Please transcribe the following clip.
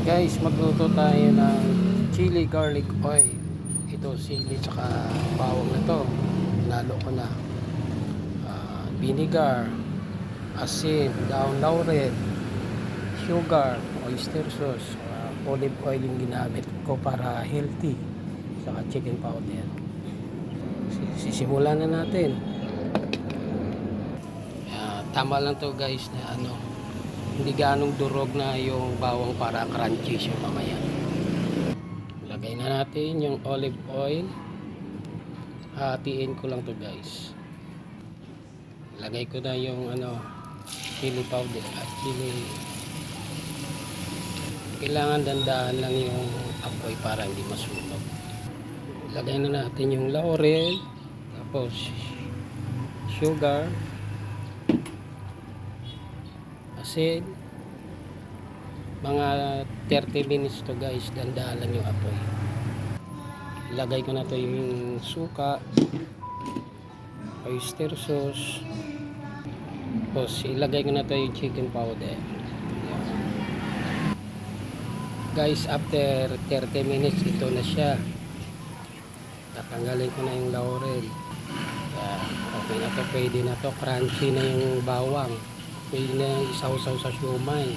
Guys, magluto tayo ng chili garlic oil. Ito sili tsaka bawang na to. Nalo ko na. Vinegar, asin, daon laurel, sugar, oyster sauce, olive oil yung ginamit ko para healthy. Saka chicken powder. Sisimulan na natin. Tama lang to guys na hindi ganong durog na yung bawang para crunchy siya mamaya. Lagay na natin yung olive oil. Hatiin ko lang to guys. Lagay ko na yung chili powder at chili. Kailangan dandaan lang yung apoy para hindi masunog. Lagay na natin yung laurel, tapos sugar, asin. Mga 30 minutes to guys, dandaan lang yung apoy. Ilagay ko na to yung suka, oyster sauce, tapos ilagay ko na to yung chicken powder. Guys, after 30 minutes ito na siya. Tatanggalin ko na yung laurel. Okay na to, pwede na to, crunchy na yung bawang, pwede na isaw-saw sa siomay.